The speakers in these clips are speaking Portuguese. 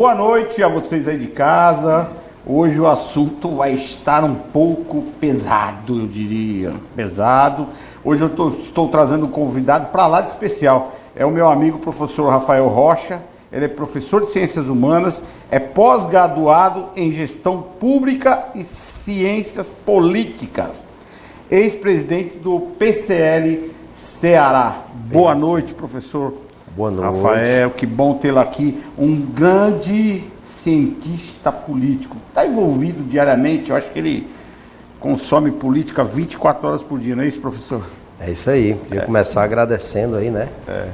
Boa noite a vocês aí de casa. Hoje o assunto vai estar um pouco pesado, eu diria. Pesado. Hoje eu estou trazendo um convidado para lá de especial. É o meu amigo professor Rafael Rocha. Ele é professor de Ciências Humanas, é pós-graduado em Gestão Pública e Ciências Políticas. Ex-presidente do PCL Ceará. Boa noite, professor. Boa noite. Rafael, que bom tê-lo aqui. Um grande cientista político. Está envolvido diariamente, eu acho que ele consome política 24 horas por dia, não é isso, professor? É isso aí. Queria começar agradecendo aí, né?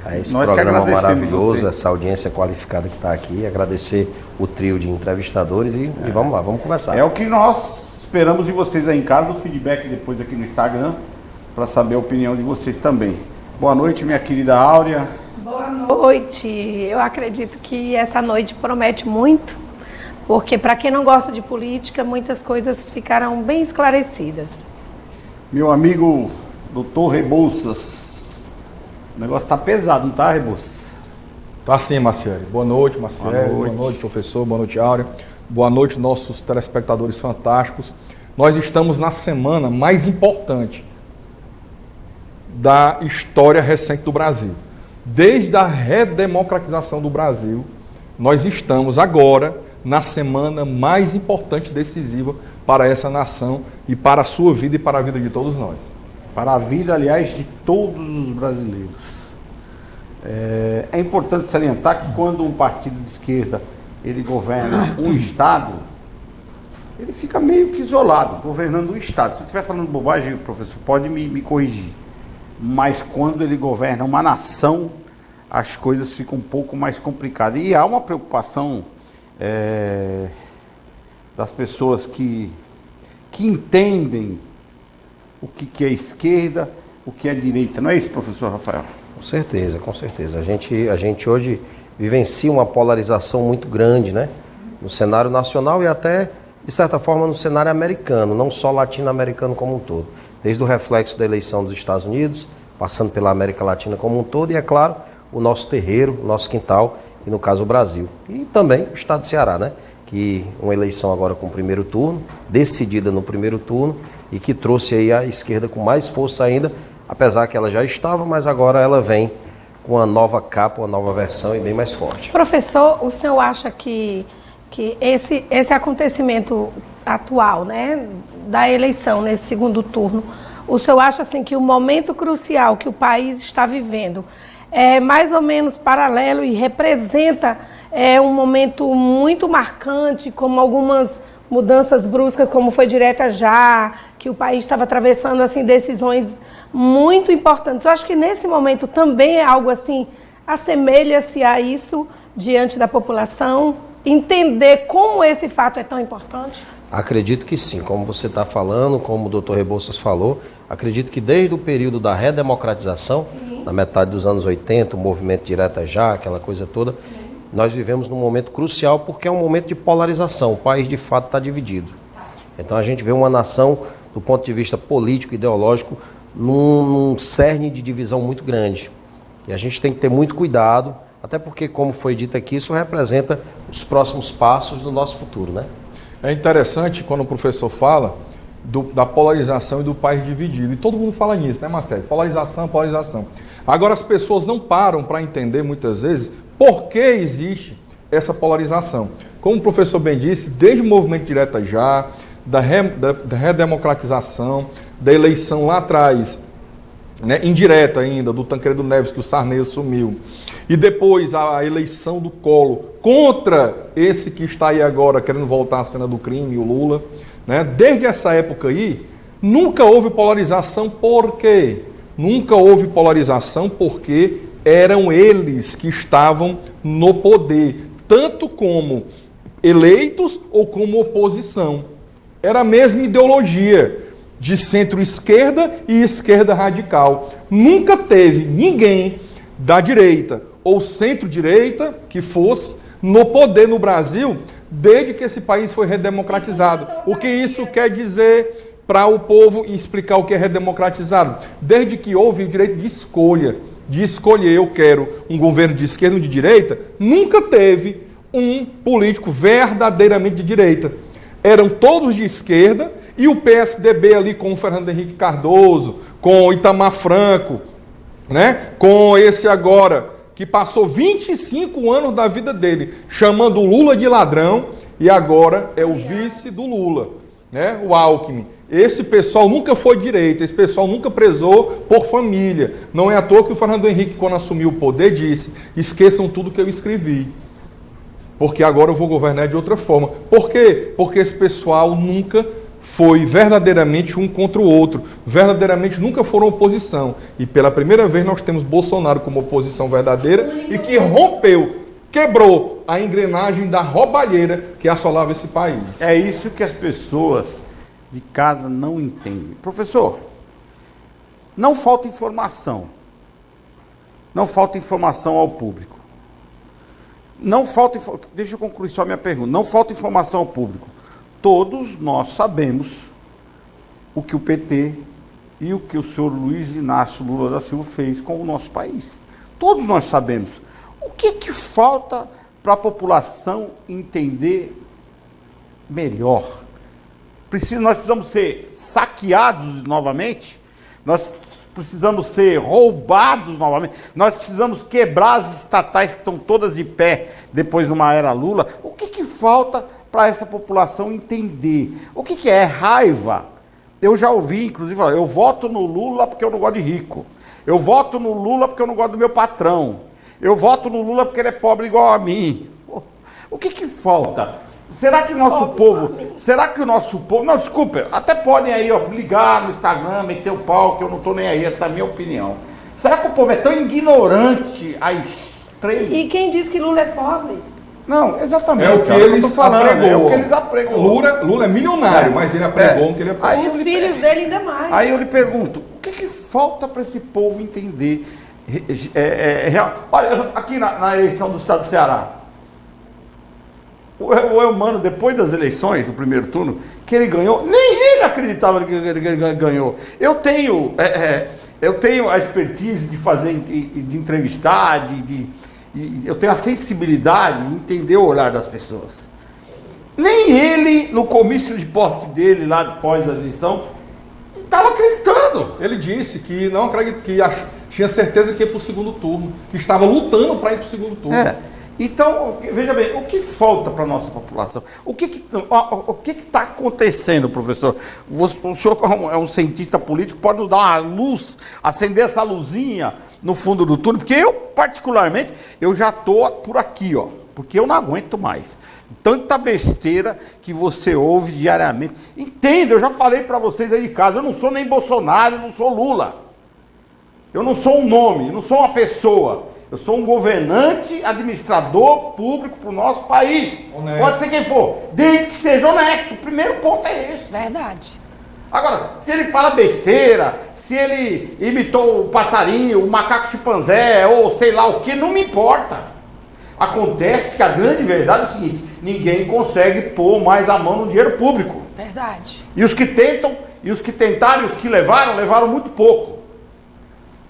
A esse Nós programa maravilhoso, você. essa audiência qualificada que está aqui. Agradecer o trio de entrevistadores e vamos lá, vamos conversar. É o que nós esperamos de vocês aí em casa, o feedback depois aqui no Instagram, para saber a opinião de vocês também. Boa noite, minha querida Áurea. Boa noite. Eu acredito que essa noite promete muito, porque para quem não gosta de política, muitas coisas ficaram bem esclarecidas. Meu amigo doutor Rebouças. O negócio tá pesado, não tá, Rebouças? Tá sim, Marcelo. Boa noite, Marcelo. Boa noite, professor. Boa noite, Áurea. Boa noite, nossos telespectadores fantásticos. Nós estamos na semana mais importante da história recente do Brasil. Desde a redemocratização do Brasil, nós estamos agora na semana mais importante e decisiva para essa nação e para a sua vida e para a vida de todos nós. Para a vida, aliás, de todos os brasileiros. É importante salientar que quando um partido de esquerda ele governa um estado, ele fica meio que isolado, governando o estado. Se eu estiver falando bobagem, professor, pode me corrigir. Mas quando ele governa uma nação, as coisas ficam um pouco mais complicadas. E há uma preocupação das pessoas que entendem o que é esquerda, o que é direita. Não é isso, professor Rafael? Com certeza, com certeza. A gente hoje vivencia uma polarização muito grande, né? No cenário nacional e até, de certa forma, no cenário americano, não só latino-americano como um todo. Desde o reflexo da eleição dos Estados Unidos, passando pela América Latina como um todo, e é claro, o nosso terreiro, o nosso quintal, que no caso o Brasil. E também o estado de Ceará, né? Que uma eleição agora com o primeiro turno, decidida no primeiro turno, e que trouxe aí a esquerda com mais força ainda, apesar que ela já estava, mas agora ela vem com uma nova capa, uma nova versão e bem mais forte. Professor, o senhor acha que esse acontecimento atual, né, da eleição nesse segundo turno, o senhor acha assim que o momento crucial que o país está vivendo é mais ou menos paralelo e representa um momento muito marcante, como algumas mudanças bruscas, como foi direta já, que o país estava atravessando assim decisões muito importantes. Eu acho que nesse momento também é algo assim, assemelha-se a isso diante da população, entender como esse fato é tão importante? Acredito que sim, como você está falando, como o doutor Rebouças falou, acredito que desde o período da redemocratização, na metade dos anos 80, o movimento direta já, aquela coisa toda, nós vivemos num momento crucial porque é um momento de polarização, o país de fato está dividido. Então a gente vê uma nação, do ponto de vista político e ideológico, num cerne de divisão muito grande. E a gente tem que ter muito cuidado, até porque, como foi dito aqui, isso representa os próximos passos do nosso futuro, né? É interessante quando o professor fala da polarização e do país dividido. E todo mundo fala nisso, né, Marcelo? Polarização, polarização. Agora, as pessoas não param para entender, muitas vezes, por que existe essa polarização. Como o professor bem disse, desde o movimento direta já, da redemocratização, da eleição lá atrás, né, indireta ainda, do Tancredo Neves, que o Sarney assumiu, e depois a eleição do Collor contra esse que está aí agora querendo voltar à cena do crime, o Lula, né? Desde essa época aí, nunca houve polarização. Por quê? Nunca houve polarização porque eram eles que estavam no poder, tanto como eleitos ou como oposição. Era a mesma ideologia de centro-esquerda e esquerda radical. Nunca teve ninguém da direita ou centro-direita que fosse no poder no Brasil desde que esse país foi redemocratizado. O que isso quer dizer para o povo explicar o que é redemocratizado? Desde que houve o direito de escolher, eu quero um governo de esquerda ou de direita, nunca teve um político verdadeiramente de direita. Eram todos de esquerda e o PSDB ali com o Fernando Henrique Cardoso, com o Itamar Franco, né? Com esse agora, que passou 25 anos da vida dele chamando o Lula de ladrão e agora é o vice do Lula, né? O Alckmin. Esse pessoal nunca foi direita, esse pessoal nunca prezou por família. Não é à toa que o Fernando Henrique, quando assumiu o poder, disse: esqueçam tudo que eu escrevi, porque agora eu vou governar de outra forma. Por quê? Porque esse pessoal nunca foi verdadeiramente um contra o outro, verdadeiramente nunca foram oposição. E pela primeira vez nós temos Bolsonaro como oposição verdadeira e que rompeu, quebrou a engrenagem da roubalheira que assolava esse país. É isso que as pessoas de casa não entendem. Professor, não falta informação. Não falta informação ao público. Deixa eu concluir só a minha pergunta. Não falta informação ao público. Todos nós sabemos o que o PT e o que o senhor Luiz Inácio Lula da Silva fez com o nosso país. Todos nós sabemos. O que falta para a população entender melhor? Nós precisamos ser saqueados novamente? Nós precisamos ser roubados novamente? Nós precisamos quebrar as estatais que estão todas de pé depois de uma era Lula? O que falta para essa população entender? O que é raiva? Eu já ouvi, inclusive, falar: eu voto no Lula porque eu não gosto de rico. Eu voto no Lula porque eu não gosto do meu patrão. Eu voto no Lula porque ele é pobre igual a mim. O que falta? Será que o nosso povo... Não, desculpa, até podem aí ligar no Instagram, meter o pau, que eu não estou nem aí, essa é a minha opinião. Será que o povo é tão ignorante a extremo? E quem diz que Lula é pobre? Não, exatamente. É o que eles eu tô falando, apregou. é o que eles apregou. Lula é milionário, mas ele apregou que ele é pobre. Aí os filhos dele ainda mais. Aí eu lhe pergunto, o que falta para esse povo entender? Olha, aqui na eleição do estado do Ceará, o Eumano, depois das eleições, do primeiro turno, que ele ganhou, nem ele acreditava que ele ganhou. Eu tenho a expertise de fazer, de entrevistar, eu tenho a sensibilidade de entender o olhar das pessoas. Nem ele, no comício de posse dele, lá após a eleição, estava acreditando. Ele disse que não acredita, que tinha certeza que ia para o segundo turno, que estava lutando para ir para o segundo turno. Então, veja bem, o que falta para a nossa população? O que está acontecendo, professor? O senhor, como é um cientista político, pode nos dar uma luz, acender essa luzinha no fundo do túnel? Porque eu, particularmente, eu já estou por aqui, porque eu não aguento mais. Tanta besteira que você ouve diariamente. Entenda, eu já falei para vocês aí de casa, eu não sou nem Bolsonaro, eu não sou Lula. Eu não sou um nome, eu não sou uma pessoa. Eu sou um governante, administrador público para o nosso país. Honesto. Pode ser quem for, desde que seja honesto. O primeiro ponto é esse. Verdade. Agora, se ele fala besteira, se ele imitou o passarinho, o macaco chimpanzé, ou sei lá o que, não me importa. Acontece que a grande verdade é o seguinte: ninguém consegue pôr mais a mão no dinheiro público. Verdade. E os que tentam, e os que tentaram, e os que levaram muito pouco.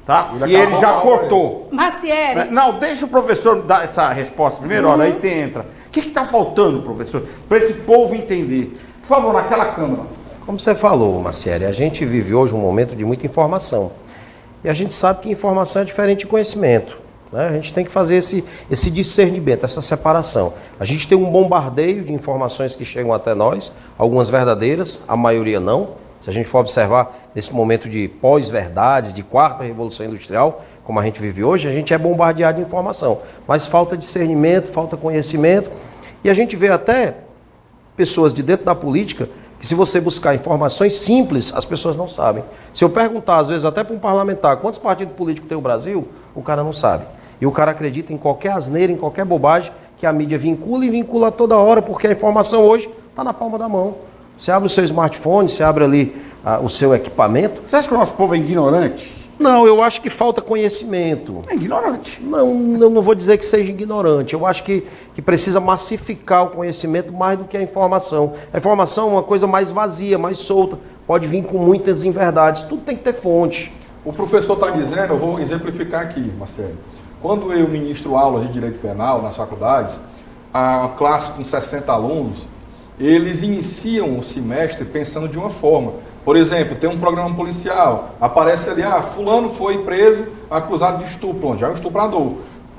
Tá? E ele já cortou. Macieri. Não, deixa o professor dar essa resposta primeiro, olha, aí entra. O que está faltando, professor, para esse povo entender? Por favor, naquela câmera. Como você falou, Macieri, a gente vive hoje um momento de muita informação. E a gente sabe que informação é diferente de conhecimento. Né? A gente tem que fazer esse discernimento, essa separação. A gente tem um bombardeio de informações que chegam até nós, algumas verdadeiras, a maioria não. Se a gente for observar nesse momento de pós-verdades, de quarta revolução industrial, como a gente vive hoje, a gente é bombardeado de informação. Mas falta discernimento, falta conhecimento. E a gente vê até pessoas de dentro da política que, se você buscar informações simples, as pessoas não sabem. Se eu perguntar, às vezes, até para um parlamentar, quantos partidos políticos tem o Brasil, o cara não sabe. E o cara acredita em qualquer asneira, em qualquer bobagem que a mídia vincula e vincula toda hora, porque a informação hoje está na palma da mão. Você abre o seu smartphone, você abre ali o seu equipamento. Você acha que o nosso povo é ignorante? Não, eu acho que falta conhecimento. É ignorante. Não vou dizer que seja ignorante. Eu acho que precisa massificar o conhecimento mais do que a informação. A informação é uma coisa mais vazia, mais solta. Pode vir com muitas inverdades. Tudo tem que ter fonte. O professor está dizendo, eu vou exemplificar aqui, Marcelo. Quando eu ministro aulas de direito penal nas faculdades, a classe com 60 alunos, eles iniciam o semestre pensando de uma forma. Por exemplo, tem um programa policial, aparece ali, fulano foi preso acusado de estupro, onde é um estuprador.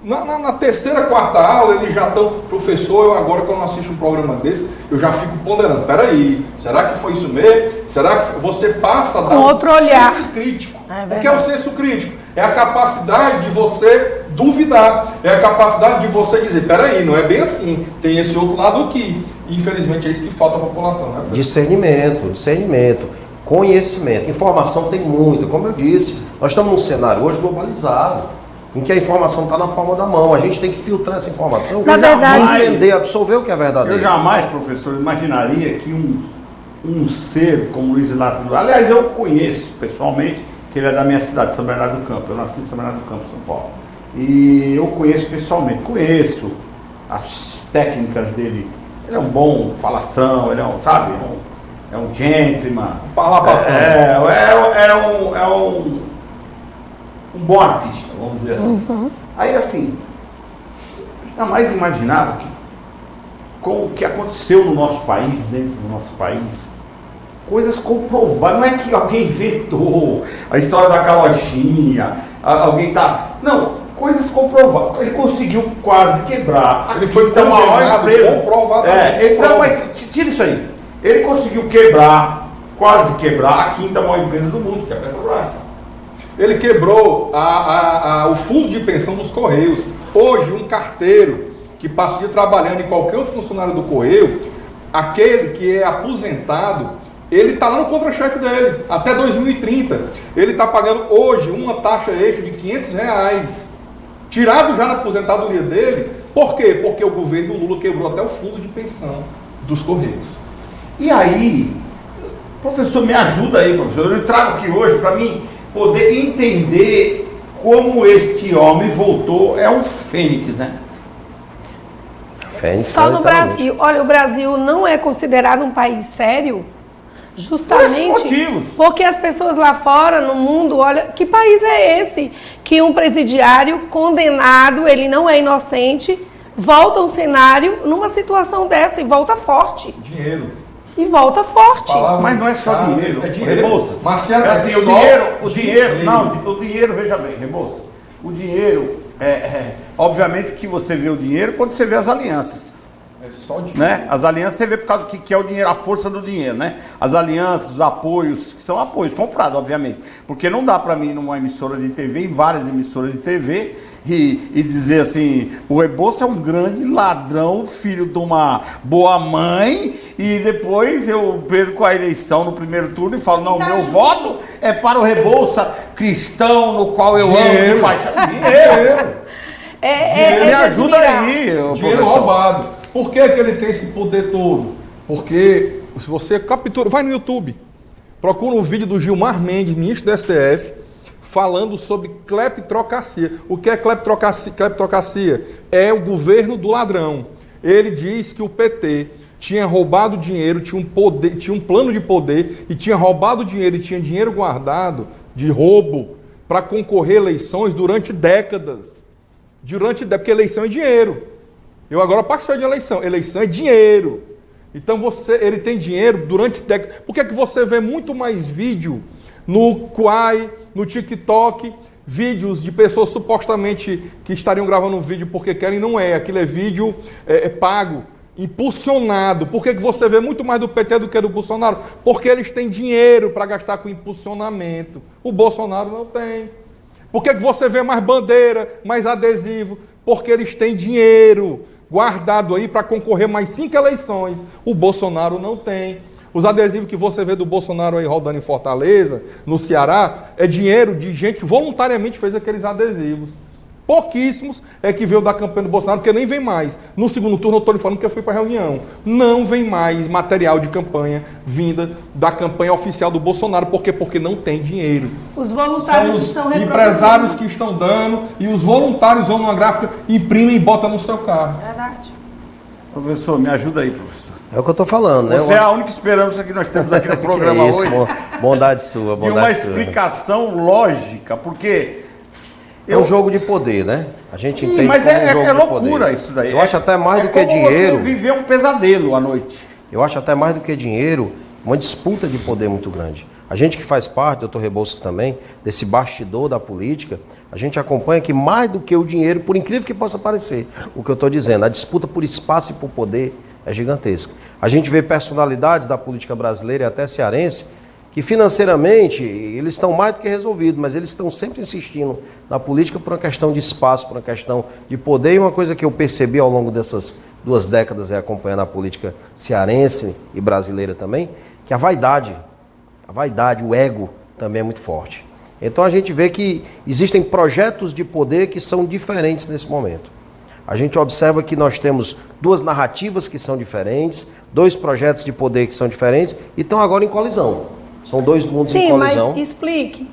Na terceira, quarta aula, eles já estão, professor, eu agora quando eu assisto um programa desse, eu já fico ponderando, peraí, será que foi isso mesmo? Será que você passa a dar outro olhar. Senso crítico? O que é o senso crítico? É a capacidade de você duvidar, é a capacidade de você dizer, peraí, não é bem assim, tem esse outro lado aqui. Infelizmente é isso que falta à população, né? Discernimento, conhecimento, informação tem muito, como eu disse, nós estamos num cenário hoje globalizado, em que a informação está na palma da mão, a gente tem que filtrar essa informação, entender, absorver o que é verdadeiro. Eu jamais, professor, imaginaria que um ser como Luiz Inácio, aliás, eu conheço pessoalmente, que ele é da minha cidade, São Bernardo do Campo, eu nasci em São Bernardo do Campo, São Paulo, e eu conheço pessoalmente, conheço as técnicas dele, ele é um bom falastrão, ele é um, sabe, é um gentleman, um bom artista, vamos dizer assim. Aí assim, jamais imaginava que com o que aconteceu no nosso país, dentro do nosso país, coisas comprovadas, não é que alguém inventou a história da carochinha, alguém tá... Não, coisas comprovadas. Ele conseguiu quase quebrar. Ele foi a maior empresa. Comprovadamente. Não, mas tira isso aí. Ele conseguiu quase quebrar a quinta maior empresa do mundo, que é a Petrobras. Ele quebrou o fundo de pensão dos Correios. Hoje, um carteiro que passa o dia trabalhando em qualquer outro funcionário do Correio, aquele que é aposentado, ele está lá no contra-cheque dele, até 2030. Ele está pagando hoje uma taxa extra de R$500, tirado já na aposentadoria dele. Por quê? Porque o governo do Lula quebrou até o fundo de pensão dos Correios. E aí, professor, me ajuda aí, professor. Eu trago aqui hoje para mim poder entender como este homem voltou. É um fênix, né? Fênix, só no Brasil. Olha, o Brasil não é considerado um país sério justamente porque as pessoas lá fora, no mundo, olha, que país é esse? Que um presidiário condenado, ele não é inocente, volta ao cenário numa situação dessa e volta forte. Dinheiro. E volta forte. Mas não é só dinheiro. É dinheiro. Rebouças. Mas é assim, o dinheiro, veja bem, Rebouças. O dinheiro, obviamente que você vê o dinheiro quando você vê as alianças. É só dinheiro. Né? As alianças você vê por causa que é o dinheiro, a força do dinheiro, né? As alianças, os apoios, que são apoios comprados, obviamente. Porque não dá para mim ir numa emissora de TV, em várias emissoras de TV, e dizer assim, o Rebouças é um grande ladrão, filho de uma boa mãe, e depois eu perco a eleição no primeiro turno e falo, não, meu voto é para o Rebouças cristão, no qual eu amo de paixão. Dinheiro! Me ajuda aí, dinheiro roubado. Por que ele tem esse poder todo? Porque se você captura, vai no YouTube, procura um vídeo do Gilmar Mendes, ministro do STF, falando sobre cleptocracia. O que é cleptocracia? É o governo do ladrão. Ele diz que o PT tinha roubado dinheiro, tinha um plano de poder, e tinha roubado dinheiro e tinha dinheiro guardado de roubo para concorrer a eleições durante décadas. Porque eleição é dinheiro. Eu agora participei de eleição. Eleição é dinheiro. Então ele tem dinheiro durante décadas. Por que você vê muito mais vídeo no Quai, no TikTok, vídeos de pessoas supostamente que estariam gravando um vídeo porque querem, não é. Aquilo é vídeo pago, impulsionado. Por que você vê muito mais do PT do que do Bolsonaro? Porque eles têm dinheiro para gastar com impulsionamento. O Bolsonaro não tem. Por que você vê mais bandeira, mais adesivo? Porque eles têm dinheiro guardado aí para concorrer mais 5 eleições. O Bolsonaro não tem. Os adesivos que você vê do Bolsonaro aí rodando em Fortaleza, no Ceará, é dinheiro de gente que voluntariamente fez aqueles adesivos. Pouquíssimos é que veio da campanha do Bolsonaro, porque nem vem mais. No segundo turno eu estou lhe falando que eu fui para a reunião. Não vem mais material de campanha vinda da campanha oficial do Bolsonaro. Por quê? Porque não tem dinheiro. Os voluntários estão reproduzindo. Empresários que estão dando, e os voluntários vão numa gráfica, imprimem e botam no seu carro. Verdade. Professor, me ajuda aí, professor. É o que eu estou falando, né? Você é a única esperança que nós temos aqui no programa isso, hoje. Bondade sua, bondade de uma sua. explicação lógica, porque É um jogo de poder, né? A gente Sim, entende mas como um é jogo de loucura poder. isso daí. Eu acho até mais do que como dinheiro. Você viver um pesadelo à noite. Eu acho até mais do que dinheiro, uma disputa de poder muito grande. A gente que faz parte, doutor Rebouças também, desse bastidor da política, a gente acompanha que mais do que o dinheiro, por incrível que possa parecer, o que eu estou dizendo, a disputa por espaço e por poder é gigantesca. A gente vê personalidades da política brasileira e até cearense, que financeiramente eles estão mais do que resolvidos, mas eles estão sempre insistindo na política por uma questão de espaço, por uma questão de poder. E uma coisa que eu percebi ao longo dessas 2 décadas acompanhando a política cearense e brasileira também, que a vaidade, o ego também é muito forte. Então a gente vê que existem projetos de poder que são diferentes nesse momento. A gente observa que nós temos 2 narrativas que são diferentes, 2 projetos de poder que são diferentes e estão agora em colisão. São 2 mundos em colisão. Mas explique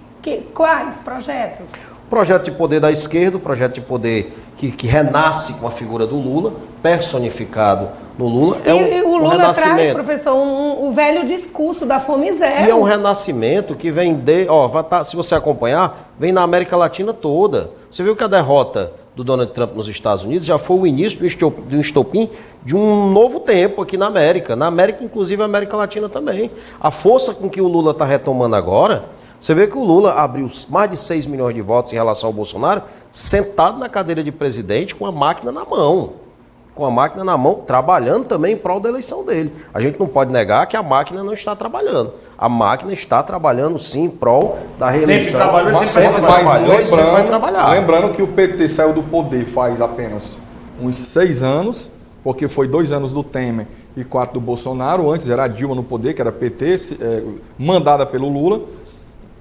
quais projetos? O projeto de poder da esquerda, o projeto de poder que renasce com a figura do Lula, personificado no Lula. O Lula renascimento. traz, professor, o velho discurso da fome zero. E é um renascimento que vem se você acompanhar, vem na América Latina toda. Você viu que a derrota do Donald Trump nos Estados Unidos já foi o início do estopim de um novo tempo aqui na América. Na América, inclusive a América Latina também. A força com que o Lula está retomando agora, você vê que o Lula abriu mais de 6 milhões de votos em relação ao Bolsonaro, sentado na cadeira de presidente com a máquina na mão. Trabalhando também em prol da eleição dele. A gente não pode negar que a máquina não está trabalhando. A máquina está trabalhando sim em prol da reeleição. Sempre trabalhou e sempre vai trabalhar. Lembrando que o PT saiu do poder faz apenas uns 6 anos, porque foi 2 anos do Temer e 4 do Bolsonaro. Antes era a Dilma no poder, que era PT, mandada pelo Lula.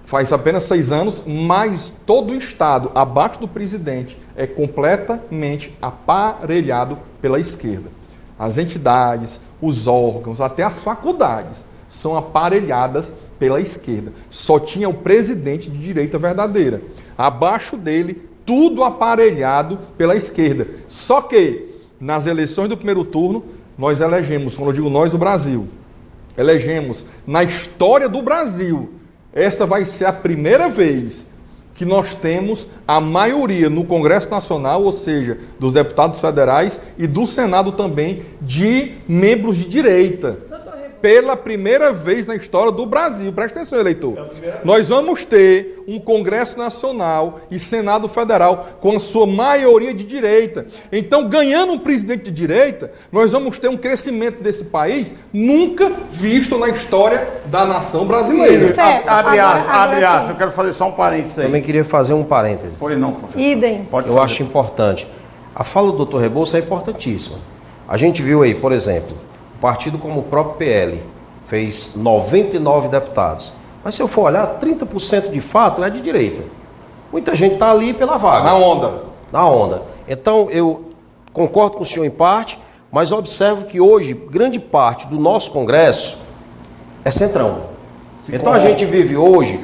Faz apenas 6 anos, mas todo o Estado abaixo do presidente é completamente aparelhado pela esquerda. As entidades, os órgãos, até as faculdades são aparelhadas pela esquerda. Só tinha o presidente de direita verdadeira. Abaixo dele, tudo aparelhado pela esquerda. Só que, nas eleições do primeiro turno, nós elegemos, quando eu digo nós, o Brasil, elegemos na história do Brasil. Essa vai ser a primeira vez que nós temos a maioria no Congresso Nacional, ou seja, dos deputados federais e do Senado também, de membros de direita. Pela primeira vez na história do Brasil. Presta atenção, eleitor. Nós vamos ter um Congresso Nacional e Senado Federal com a sua maioria de direita. Então, ganhando um presidente de direita, nós vamos ter um crescimento desse país nunca visto na história da nação brasileira. Certo. Abre Agora aspas, sim. eu quero fazer só um parênteses aí. Também queria fazer um parêntese. Pois não, professor. Idem. Pode Eu fazer. acho importante. A fala do Dr. Rebouças é importantíssima. A gente viu aí, por exemplo, um partido como o próprio PL fez 99 deputados. Mas se eu for olhar, 30% de fato é de direita. Muita gente está ali pela vaga. Na onda. Então, eu concordo com o senhor em parte, mas observo que hoje, grande parte do nosso Congresso é centrão. Então a gente vive hoje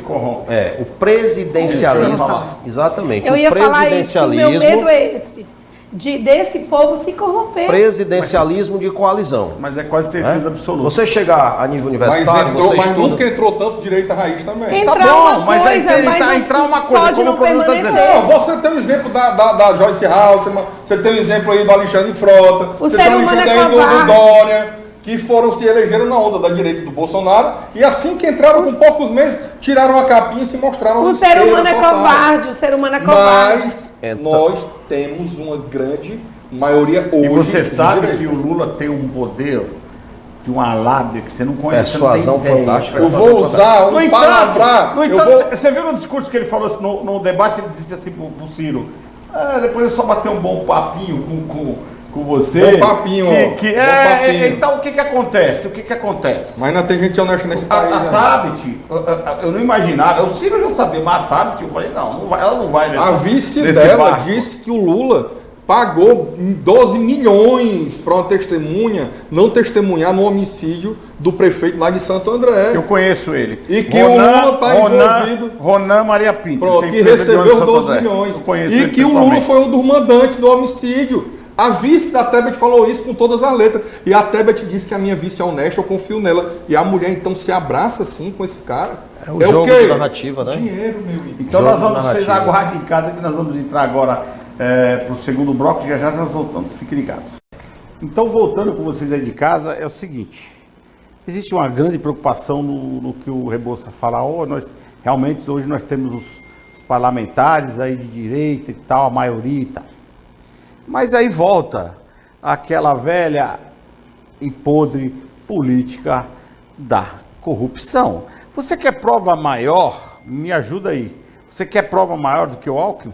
o presidencialismo. Exatamente. Eu ia o falar isso, que o meu presidencialismo. medo é esse. Desse povo se corromper. Presidencialismo de coalizão. Mas é quase certeza absoluta. Você chegar a nível Mas, universitário, você mas estuda. nunca entrou tanto direita raiz também. Entrar bom, uma mas aí coisa, mas não, entrar uma coisa, pode como não o professor tá dizendo. permanecer. Não, você tem o exemplo da Joyce House, você tem o exemplo aí do Alexandre Frota, O você ser tem o humano exemplo é aí do covarde. Dória, que se elegeram na onda da direita do Bolsonaro, e assim que entraram com poucos meses, tiraram a capinha e se mostraram O ser humano é covarde, o ser humano é covarde. Mas nós temos uma grande maioria hoje. E você de sabe direita. que o Lula tem um poder de uma lábia que você não conhece. Persuasão você não tem ideia. fantástica. Eu vou usar um No entanto, palavra. você viu no discurso que ele falou no debate, ele disse assim pro Ciro, depois é só bater um bom papinho com você. Bom papinho, bom papinho. Então o que acontece? Mas ainda tem gente honesta nesse país. A né? Tabet, eu não imaginava, o Ciro já sabia, mas a Tabet, eu falei, ela não vai A vice nesse dela barco. disse que o Lula pagou 12 milhões para uma testemunha não testemunhar no homicídio do prefeito lá de Santo André. Eu conheço ele. E que o Lula tá envolvido. Ronan Maria Pinto. Pronto, tem que empresa de recebeu ônibus os Santo 12 André. milhões. Eu conheço E ele que o Lula pessoalmente. foi um dos mandantes do homicídio. A vice da Tebet falou isso com todas as letras. E a Tebet disse que a minha vice é honesta, eu confio nela. E a mulher então se abraça assim com esse cara. É o jogo de narrativa, né? Dinheiro, meu amigo. Então Jogo nós vamos, narrativas. vocês aguardem em casa que nós vamos entrar agora para o segundo bloco, já já nós voltamos, fiquem ligados. Então voltando com vocês aí de casa, é o seguinte, existe uma grande preocupação no que o Rebouça fala, realmente hoje nós temos os parlamentares aí de direita e tal, a maioria e tal. Mas aí volta aquela velha e podre política da corrupção. Você quer prova maior? Me ajuda aí. Você quer prova maior do que o Alckmin?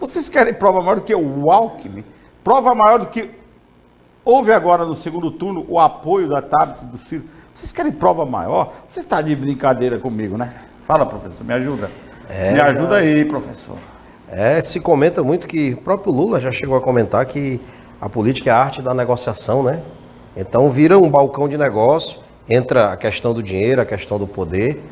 Vocês querem prova maior do que o Alckmin? Prova maior do que houve agora no segundo turno o apoio da Tabet do Ciro? Vocês querem prova maior? Você está de brincadeira comigo, né? Fala, professor, me ajuda. Me ajuda aí, professor. Se comenta muito que o próprio Lula já chegou a comentar que a política é a arte da negociação, né? Então vira um balcão de negócio, entra a questão do dinheiro, a questão do poder.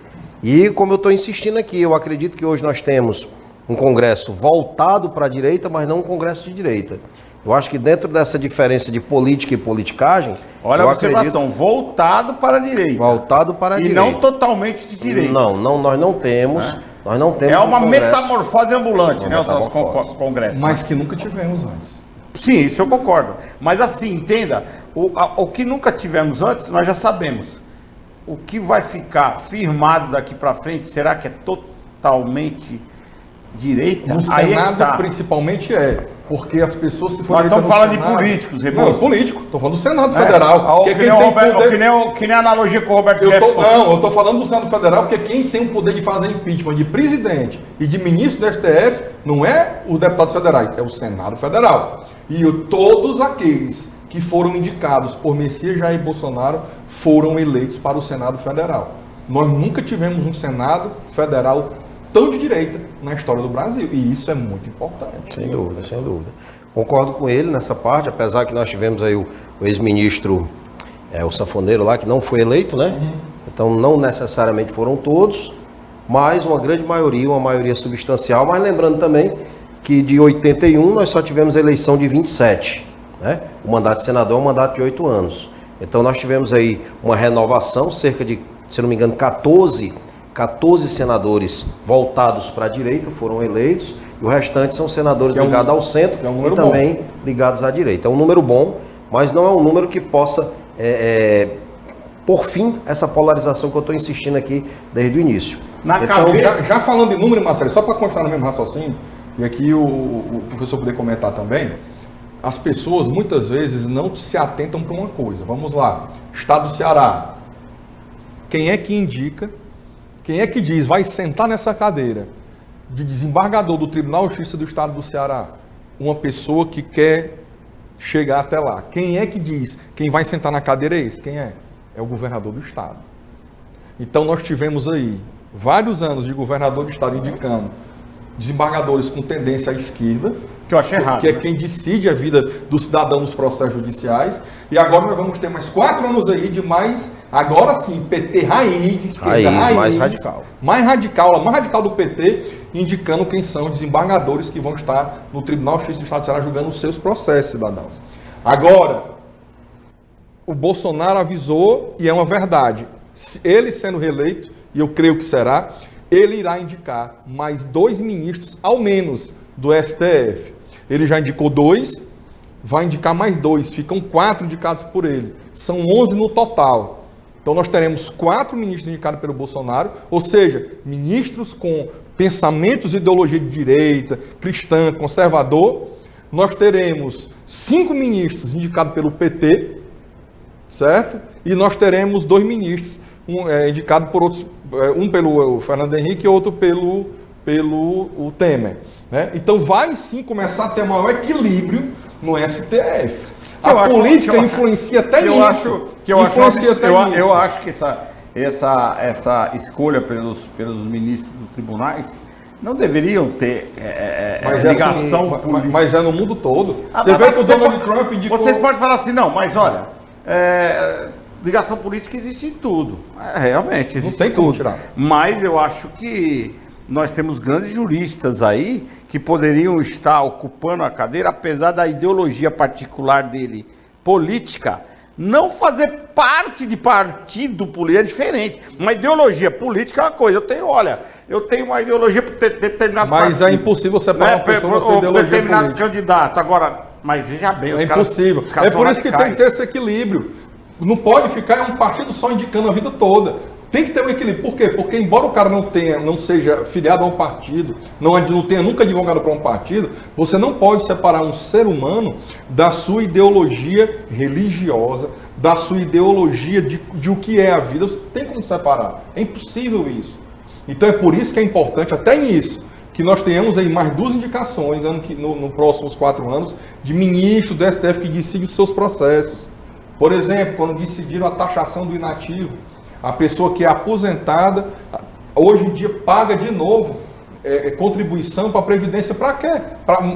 E como eu estou insistindo aqui, eu acredito que hoje nós temos um Congresso voltado para a direita, mas não um Congresso de direita. Eu acho que dentro dessa diferença de política e politicagem... Olha a observação, voltado para a direita. Voltado para a direita. E não totalmente de direita. Não, nós não temos. Nós não temos É uma um Congresso. metamorfose ambulante, né? Os nossos congressos. Mas que nunca tivemos antes. Sim, isso eu concordo. Mas assim, entenda, o que nunca tivemos antes, nós já sabemos. O que vai ficar firmado daqui para frente, será que é totalmente direita? No Aí Senado, é que tá. Principalmente porque as pessoas se Nós forem... estamos falando de políticos, Rebouça. Não, político. Estou falando do Senado Federal. Que nem a analogia com o Roberto Jefferson. Eu estou falando do Senado Federal, porque quem tem o poder de fazer impeachment de presidente e de ministro do STF não é os deputados federais, é o Senado Federal. E todos aqueles que foram indicados por Messias Jair Bolsonaro foram eleitos para o Senado Federal. Nós nunca tivemos um Senado Federal tão de direita na história do Brasil. E isso é muito importante. Sem dúvida, sem dúvida. Concordo com ele nessa parte, apesar que nós tivemos aí o ex-ministro, o sanfoneiro lá, que não foi eleito, né? Então não necessariamente foram todos, mas uma grande maioria, uma maioria substancial. Mas lembrando também que de 81 nós só tivemos eleição de 27, né? O mandato de senador é um mandato de 8 anos. Então nós tivemos aí uma renovação, cerca de, se não me engano, 14 senadores voltados para a direita foram eleitos, e o restante são senadores ligados ao centro e também ligados à direita. É um número bom, mas não é um número que possa, por fim, essa polarização que eu estou insistindo aqui desde o início. Já falando de número, Marcelo, só para continuar no mesmo raciocínio, e aqui o professor poder comentar também, as pessoas muitas vezes não se atentam para uma coisa. Vamos lá, Estado do Ceará. Quem é que indica? Quem é que diz, vai sentar nessa cadeira de desembargador do Tribunal de Justiça do Estado do Ceará? Uma pessoa que quer chegar até lá. Quem é que diz, quem vai sentar na cadeira é esse? Quem é? É o governador do Estado. Então nós tivemos aí vários anos de governador do Estado indicando desembargadores com tendência à esquerda, que eu achei errado, que é quem decide a vida do cidadão nos processos judiciais, e agora nós vamos ter mais 4 anos aí de mais, agora sim, PT raiz, esquerda mais radical. Mais radical do PT, indicando quem são os desembargadores que vão estar no Tribunal de Justiça do Estado do Ceará julgando os seus processos, cidadãos. Agora, o Bolsonaro avisou, e é uma verdade, ele sendo reeleito, e eu creio que será, ele irá indicar mais 2 ministros, ao menos, do STF. Ele já indicou 2, vai indicar mais 2, ficam 4 indicados por ele. São 11 no total. Então nós teremos 4 ministros indicados pelo Bolsonaro, ou seja, ministros com pensamentos e ideologia de direita, cristã, conservador. Nós teremos 5 ministros indicados pelo PT, certo? E nós teremos 2 ministros indicados por outros, um pelo Fernando Henrique e outro pelo Temer. Né? Então vai sim começar a ter maior equilíbrio no STF. A política influencia até nisso. Eu acho que essa escolha pelos ministros dos tribunais não deveriam ter ligação política. Mas é no mundo todo. Você vê que o Donald Trump indicou... Vocês podem falar assim, não, mas olha, ligação política existe em tudo. Realmente, existe em tudo. Mas eu acho que nós temos grandes juristas aí que poderiam estar ocupando a cadeira, apesar da ideologia particular dele, política, não fazer parte de partido político, é diferente. Uma ideologia política é uma coisa. Eu tenho uma ideologia por determinado partido. Mas é impossível separar uma pessoa da sua ideologia determinado política. candidato. Agora, mas veja bem, É impossível. É por isso que tem que ter esse equilíbrio. Não pode ficar um partido só indicando a vida toda. Tem que ter um equilíbrio. Por quê? Porque embora o cara não seja filiado a um partido, não tenha nunca advogado para um partido, você não pode separar um ser humano da sua ideologia religiosa, da sua ideologia de o que é a vida. Você tem como separar. É impossível isso. Então é por isso que é importante, até nisso, que nós tenhamos aí mais 2 indicações no próximos 4 anos de ministros do STF que decidem os seus processos. Por exemplo, quando decidiram a taxação do inativo, a pessoa que é aposentada, hoje em dia paga de novo contribuição para a Previdência para quê?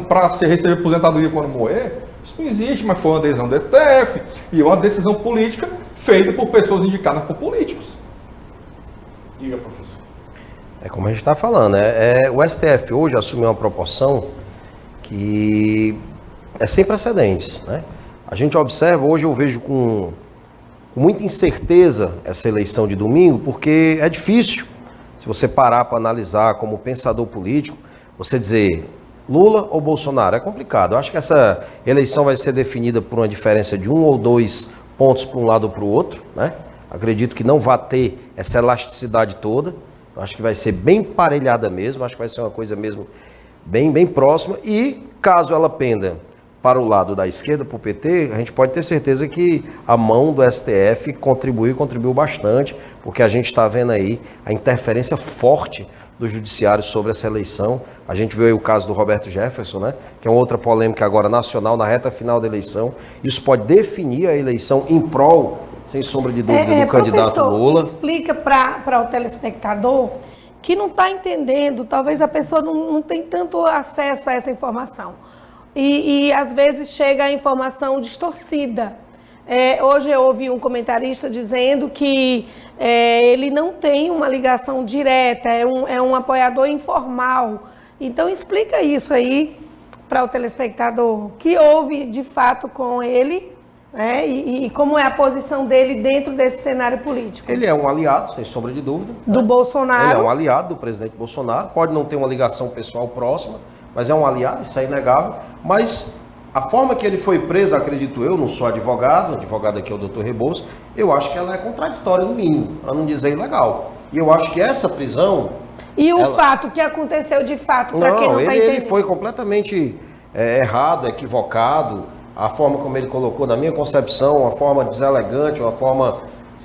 Para receber aposentadoria quando morrer? Isso não existe, mas foi uma decisão do STF e uma decisão política feita por pessoas indicadas por políticos. Diga, professor. É como a gente está falando, o STF hoje assumiu uma proporção que é sem precedentes, né? A gente observa, hoje eu vejo com muita incerteza essa eleição de domingo, porque é difícil, se você parar para analisar como pensador político, você dizer Lula ou Bolsonaro, é complicado. Eu acho que essa eleição vai ser definida por uma diferença de 1 ou 2 pontos para um lado ou para o outro, né? Acredito que não vai ter essa elasticidade toda, eu acho que vai ser bem parelhada mesmo, acho que vai ser uma coisa mesmo bem próxima, e caso ela penda para o lado da esquerda, para o PT, a gente pode ter certeza que a mão do STF contribuiu bastante, porque a gente está vendo aí a interferência forte do judiciário sobre essa eleição. A gente viu aí o caso do Roberto Jefferson, né, que é uma outra polêmica agora nacional, na reta final da eleição. Isso pode definir a eleição em prol, sem sombra de dúvida, do candidato Lula. Explica para o telespectador que não está entendendo, talvez a pessoa não tem tanto acesso a essa informação. E às vezes chega a informação distorcida. Hoje eu ouvi um comentarista dizendo que ele não tem uma ligação direta, é um apoiador informal. Então explica isso aí para o telespectador, que houve de fato com ele, né, e como é a posição dele dentro desse cenário político. Ele é um aliado, sem sombra de dúvida. Do Bolsonaro. Ele é um aliado do presidente Bolsonaro, pode não ter uma ligação pessoal próxima, mas é um aliado, isso é inegável. Mas a forma que ele foi preso, acredito eu, não sou advogado aqui é o Dr. Rebouças, eu acho que ela é contraditória no mínimo, para não dizer ilegal. E eu acho que essa prisão... E o fato que aconteceu de fato, para quem não está entendendo? Ele foi completamente errado, equivocado, a forma como ele colocou, na minha concepção, uma forma deselegante, uma forma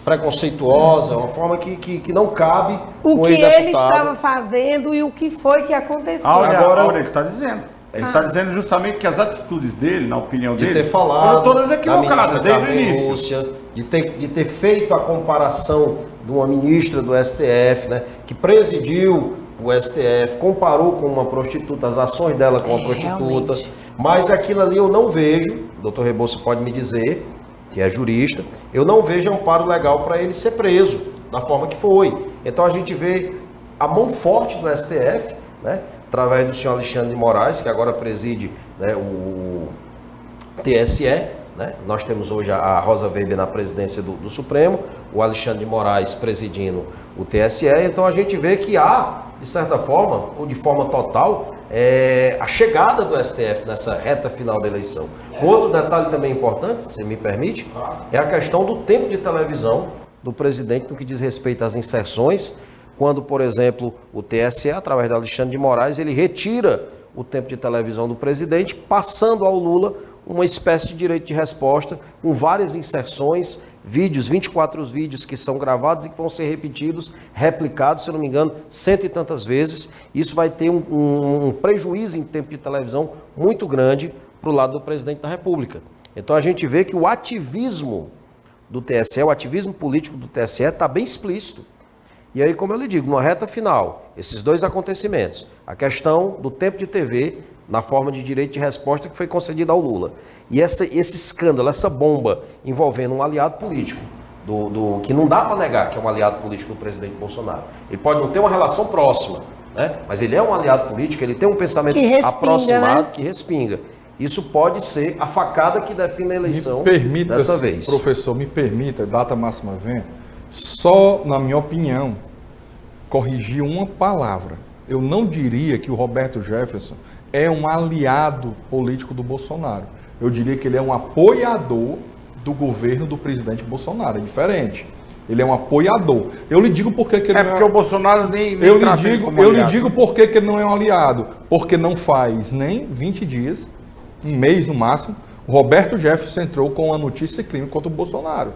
preconceituosa, uma forma que não cabe o que ele estava fazendo e o que foi que aconteceu. Agora ele está dizendo. Ele está dizendo justamente que as atitudes dele, na opinião dele, ter falado, foram todas equivocadas desde o início. De ter feito a comparação de uma ministra do STF, né, que presidiu o STF, comparou com uma prostituta, as ações dela com uma prostituta. Realmente. Mas aquilo ali eu não vejo, o Dr. Rebouças pode me dizer, que é jurista, eu não vejo amparo legal para ele ser preso da forma que foi. Então a gente vê a mão forte do STF, né, através do senhor Alexandre de Moraes, que agora preside, né, o TSE, né? Nós temos hoje a Rosa Weber na presidência do Supremo, o Alexandre de Moraes presidindo o TSE, então a gente vê que há, de certa forma, ou de forma total, a chegada do STF nessa reta final da eleição. Outro detalhe também importante, se me permite, é a questão do tempo de televisão do presidente no que diz respeito às inserções, quando, por exemplo, o TSE, através do Alexandre de Moraes, ele retira o tempo de televisão do presidente, passando ao Lula uma espécie de direito de resposta, com várias inserções, vídeos, 24 vídeos que são gravados e que vão ser repetidos, replicados, se eu não me engano, 100 e tantas vezes. Isso vai ter um prejuízo em tempo de televisão muito grande para o lado do presidente da República. Então a gente vê que o ativismo do TSE, o ativismo político do TSE está bem explícito. E aí, como eu lhe digo, numa reta final, esses dois acontecimentos, a questão do tempo de TV, na forma de direito de resposta que foi concedida ao Lula. E esse escândalo, essa bomba envolvendo um aliado político, que não dá para negar que é um aliado político do presidente Bolsonaro. Ele pode não ter uma relação próxima, né? Mas ele é um aliado político, ele tem um pensamento Que respinga, aproximado, né? que respinga. Isso pode ser a facada que define a eleição Me permita, dessa vez. professor, me permita, data máxima vem, só, na minha opinião, corrigir uma palavra. Eu não diria que o Roberto Jefferson é um aliado político do Bolsonaro. Eu diria que ele é um apoiador do governo do presidente Bolsonaro. É diferente. Ele é um apoiador. Eu lhe digo por que ele É não porque o Bolsonaro nem eu lhe trata ele digo, como eu lhe aliado. digo por que ele não é um aliado. Porque não faz nem 20 dias, um mês no máximo, o Roberto Jefferson entrou com uma notícia de crime contra o Bolsonaro.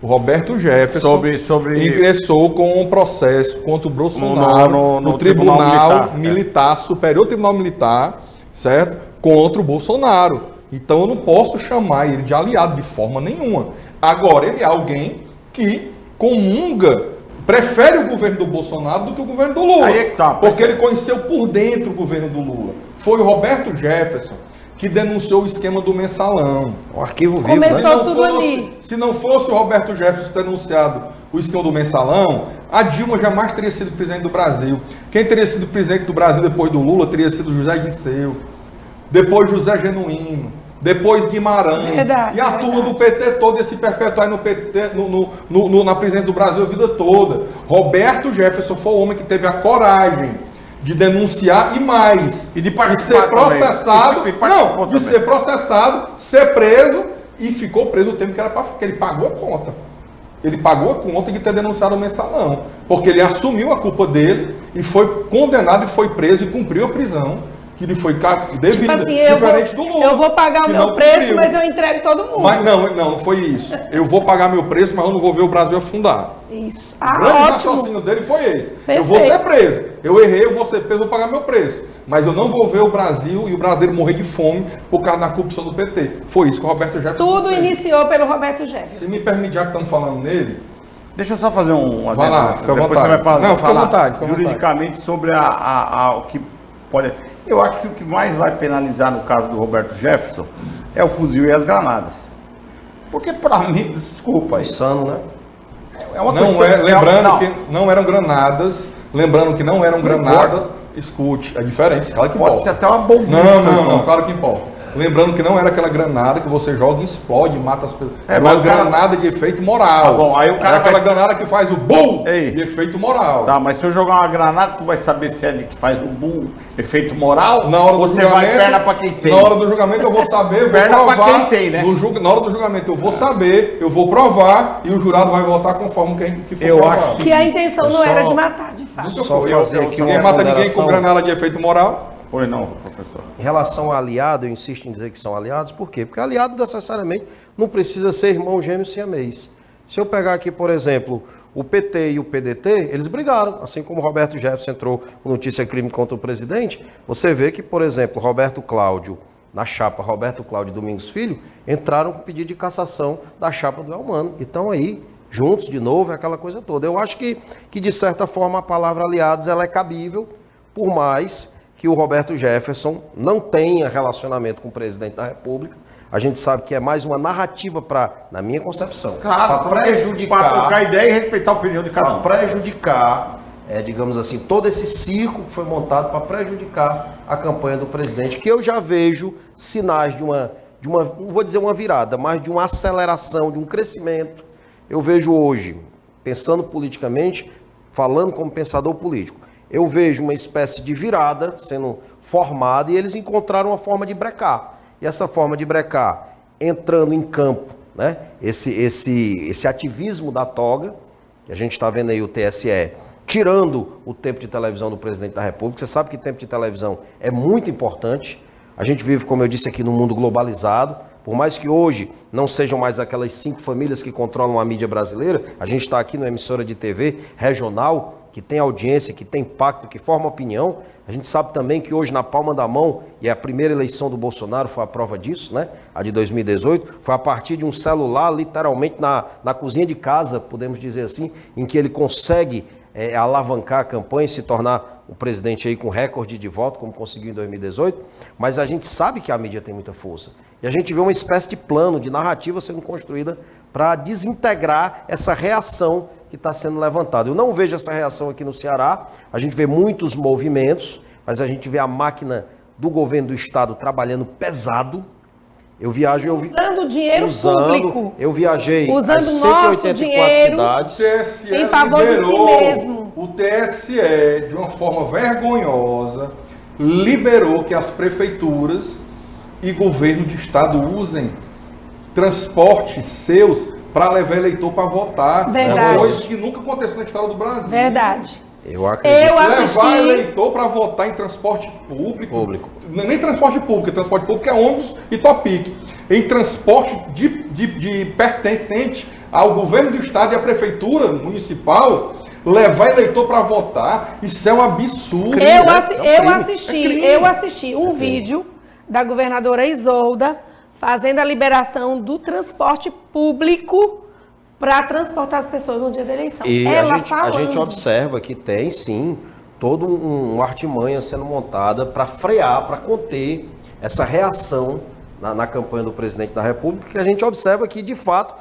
O Roberto Jefferson Sobre- ingressou com um processo contra o Bolsonaro no no Tribunal Tribunal Militar, Superior Tribunal Militar, certo? Contra o Bolsonaro. Então eu não posso chamar ele de aliado de forma nenhuma. Agora, ele é alguém que comunga, prefere o governo do Bolsonaro do que o governo do Lula. Aí é que tá, porque ele conheceu por dentro o governo do Lula. Foi o Roberto Jefferson que denunciou o esquema do mensalão. Um arquivo vivo, Começou né? tudo ali. Se não fosse o Roberto Jefferson ter denunciado o esquema do mensalão, a Dilma jamais teria sido presidente do Brasil. Quem teria sido presidente do Brasil depois do Lula teria sido José Dirceu, depois José Genuíno, depois Guimarães. Verdade, e a turma do PT toda ia se perpetuar no PT, na presidência do Brasil a vida toda. Roberto Jefferson foi o homem que teve a coragem de denunciar e mais, E de ser participar processado, também. E participou não, de também. ser processado, ser preso e ficou preso o tempo que era para ficar. Ele pagou a conta. Ele pagou a conta de ter denunciado o mensalão, porque ele assumiu a culpa dele e foi condenado e foi preso e cumpriu a prisão que lhe foi devida, Tipo assim, diferente do Lula. eu vou pagar o que meu não preço, cumpriu. mas eu entrego todo mundo. Mas não foi isso. Eu vou pagar meu preço, mas eu não vou ver o Brasil afundar. Isso. O grande Ótimo. raciocínio dele foi esse. Perfeito. Eu vou ser preso. Eu errei, eu vou ser preso, vou pagar meu preço. Mas eu não vou ver o Brasil e o brasileiro morrer de fome por causa da corrupção do PT. Foi isso que o Roberto Jefferson Tudo fez. iniciou pelo Roberto Se Jefferson. me permite, já que estamos falando nele, Deixa eu só fazer um Vai lá, adendo. fica à Depois vontade. você vai falar, Não, fica à falar vontade, fica à juridicamente sobre o que pode... Eu acho que o que mais vai penalizar no caso do Roberto Jefferson é o fuzil e as granadas. Porque para mim, desculpa, aí, Insano, né? é uma não coisa... é, lembrando não, que não eram granadas, lembrando que não eram Não granadas, importa. escute, é diferente, claro que pode ser importa. até uma bombinha. Não, claro que importa. Lembrando que não era aquela granada que você joga e explode e mata as pessoas. É, Era mas uma o cara- granada de efeito moral. Tá bom, aí o cara é aquela vai- granada que faz o BUM Ei. de efeito moral. Tá, mas se eu jogar uma granada, tu vai saber se é de que faz o boom, efeito moral, Na hora do ou você julgamento, vai perna pra quem tem. Na hora do julgamento eu vou saber, vou Perna pra provar. quem tem, né? Na hora do julgamento eu vou saber, eu vou provar e o jurado vai votar conforme que for Eu provado. acho Que a intenção Eu não era só- de matar, de fato. Só fazer aqui uma Ninguém mata ninguém com ponderação. granada de efeito moral. Pois não, professor. Em relação a aliado, eu insisto em dizer que são aliados, por quê? Porque aliado necessariamente não precisa ser irmão gêmeo siamês. Se eu pegar aqui, por exemplo, o PT e o PDT, eles brigaram, assim como o Roberto Jefferson entrou com notícia crime contra o presidente, você vê que, por exemplo, Roberto Cláudio, na chapa Roberto Cláudio Domingos Filho, entraram com pedido de cassação da chapa do Elmano. E estão aí, juntos de novo, é aquela coisa toda. Eu acho que de certa forma, a palavra aliados ela é cabível, por mais que o Roberto Jefferson não tenha relacionamento com o presidente da República. A gente sabe que é mais uma narrativa para, na minha concepção, Claro, para prejudicar, para trocar ideia e respeitar a opinião de cada um. para prejudicar, digamos assim, todo esse circo que foi montado para prejudicar a campanha do presidente, que eu já vejo sinais de uma, não vou dizer uma virada, mas de uma aceleração, de um crescimento. Eu vejo hoje, pensando politicamente, falando como pensador político, eu vejo uma espécie de virada sendo formada e eles encontraram uma forma de brecar. E essa forma de brecar, entrando em campo, né? Esse ativismo da toga, que a gente está vendo aí o TSE, tirando o tempo de televisão do presidente da República. Você sabe que tempo de televisão é muito importante. A gente vive, como eu disse aqui, num mundo globalizado. Por mais que hoje não sejam mais aquelas 5 famílias que controlam a mídia brasileira, a gente está aqui numa emissora de TV regional, que tem audiência, que tem impacto, que forma opinião. A gente sabe também que hoje na palma da mão, e a primeira eleição do Bolsonaro foi a prova disso, né? A de 2018, foi a partir de um celular, literalmente na cozinha de casa, podemos dizer assim, em que ele consegue alavancar a campanha e se tornar o presidente aí com recorde de voto, como conseguiu em 2018. Mas a gente sabe que a mídia tem muita força. E a gente vê uma espécie de plano, de narrativa sendo construída para desintegrar essa reação que está sendo levantada. Eu não vejo essa reação aqui no Ceará, a gente vê muitos movimentos, mas a gente vê a máquina do governo do estado trabalhando pesado. Eu viajo, usando dinheiro público. Eu viajei usando as nosso 184 dinheiro cidades. em favor de si mesmo. O TSE, de uma forma vergonhosa, liberou que as prefeituras e governo de estado usem transportes seus para levar eleitor para votar. Verdade. Coisa que nunca aconteceu na história do Brasil. Verdade. Eu acredito. Levar eleitor para votar em transporte público. Nem transporte público é ônibus e Topic. Em transporte de pertencente ao governo do estado e à prefeitura municipal, levar eleitor para votar, isso é um absurdo. Eu assisti um vídeo da governadora Isolda fazendo a liberação do transporte público para transportar as pessoas no dia da eleição. E a gente observa que tem, sim, todo uma artimanha sendo montada para frear, para conter essa reação na campanha do presidente da República, que a gente observa que, de fato,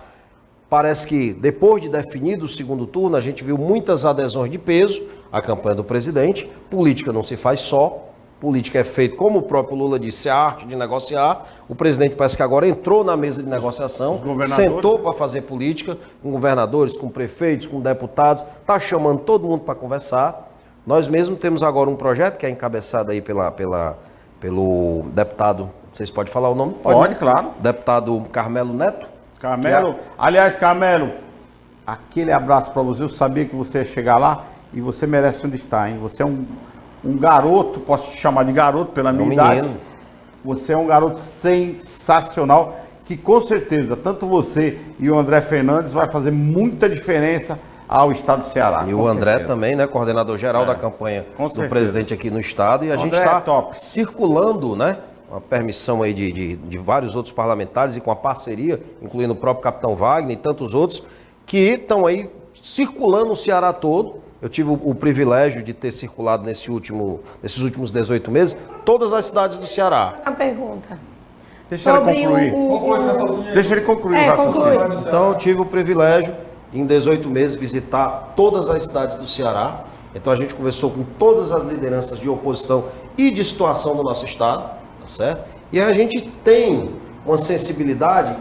parece que depois de definido o segundo turno, a gente viu muitas adesões de peso à campanha do presidente. Política não se faz só. Política é feita, como o próprio Lula disse, a arte de negociar. O presidente parece que agora entrou na mesa de negociação, sentou para fazer política, com governadores, com prefeitos, com deputados, está chamando todo mundo para conversar. Nós mesmos temos agora um projeto que é encabeçado aí pelo deputado, vocês podem falar o nome? Pode, claro. Deputado Carmelo Neto. Carmelo, aliás, Carmelo, aquele abraço para você, eu sabia que você ia chegar lá e você merece onde está, hein? Você é um garoto, posso te chamar de garoto pela minha idade. Menino. Você é um garoto sensacional, que com certeza, tanto você e o André Fernandes vai fazer muita diferença ao estado do Ceará. E o André também, né, coordenador geral da campanha do presidente aqui no estado. E a gente está circulando, né, uma permissão aí de vários outros parlamentares e com a parceria, incluindo o próprio capitão Wagner e tantos outros, que estão aí circulando o Ceará todo. Eu tive o privilégio de ter circulado nesses últimos 18 meses, todas as cidades do Ceará. Uma pergunta. Deixa ele concluir. Deixa ele concluir o raciocínio. Então, eu tive o privilégio de, em 18 meses, visitar todas as cidades do Ceará. Então, a gente conversou com todas as lideranças de oposição e de situação do nosso estado, tá certo? E a gente tem uma sensibilidade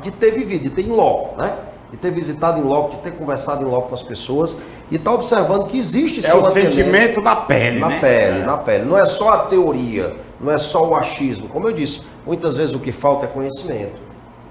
de ter vivido, de ter em loco, né? De ter visitado em loco, de ter conversado em loco com as pessoas e tá observando que existe sim uma sentimento na pele, na pele. Não é só a teoria, não é só o achismo. Como eu disse, muitas vezes o que falta é conhecimento.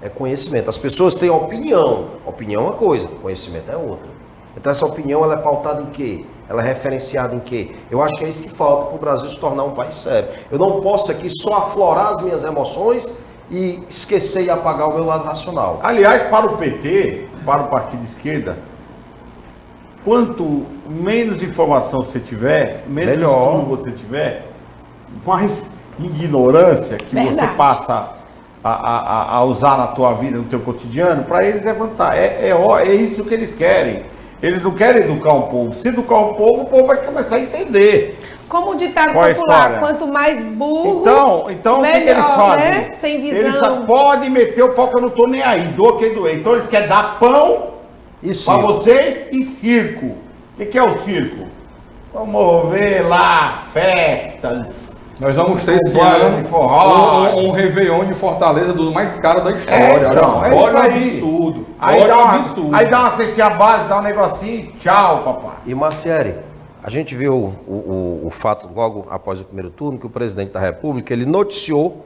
É conhecimento. As pessoas têm opinião. Opinião é uma coisa, conhecimento é outra. Então essa opinião ela é pautada em quê? Ela é referenciada em quê? Eu acho que é isso que falta para o Brasil se tornar um país sério. Eu não posso aqui só aflorar as minhas emoções e esquecer e apagar o meu lado racional. Aliás, para o PT, para o partido de esquerda, quanto menos informação você tiver, menos estudo você tiver, mais ignorância que você passa a usar na tua vida, no teu cotidiano, para eles é vantagem. É isso que eles querem. Eles não querem educar o povo. Se educar o povo vai começar a entender. Como o ditado popular, quanto mais burro, então melhor, o que eles fazem? Né? Sem visão. Eles só podem meter o pau que eu não tô nem aí, doa quem doer. Então eles querem dar pão para vocês e circo. O que é o circo? Vamos ver lá festas. Nós vamos ter esse ano um Réveillon de Fortaleza dos mais caros da história. Olha um absurdo. Aí dá uma cestinha básica, dá um negocinho, tchau, papai. E Marcieri, a gente viu o fato logo após o primeiro turno que o presidente da República ele noticiou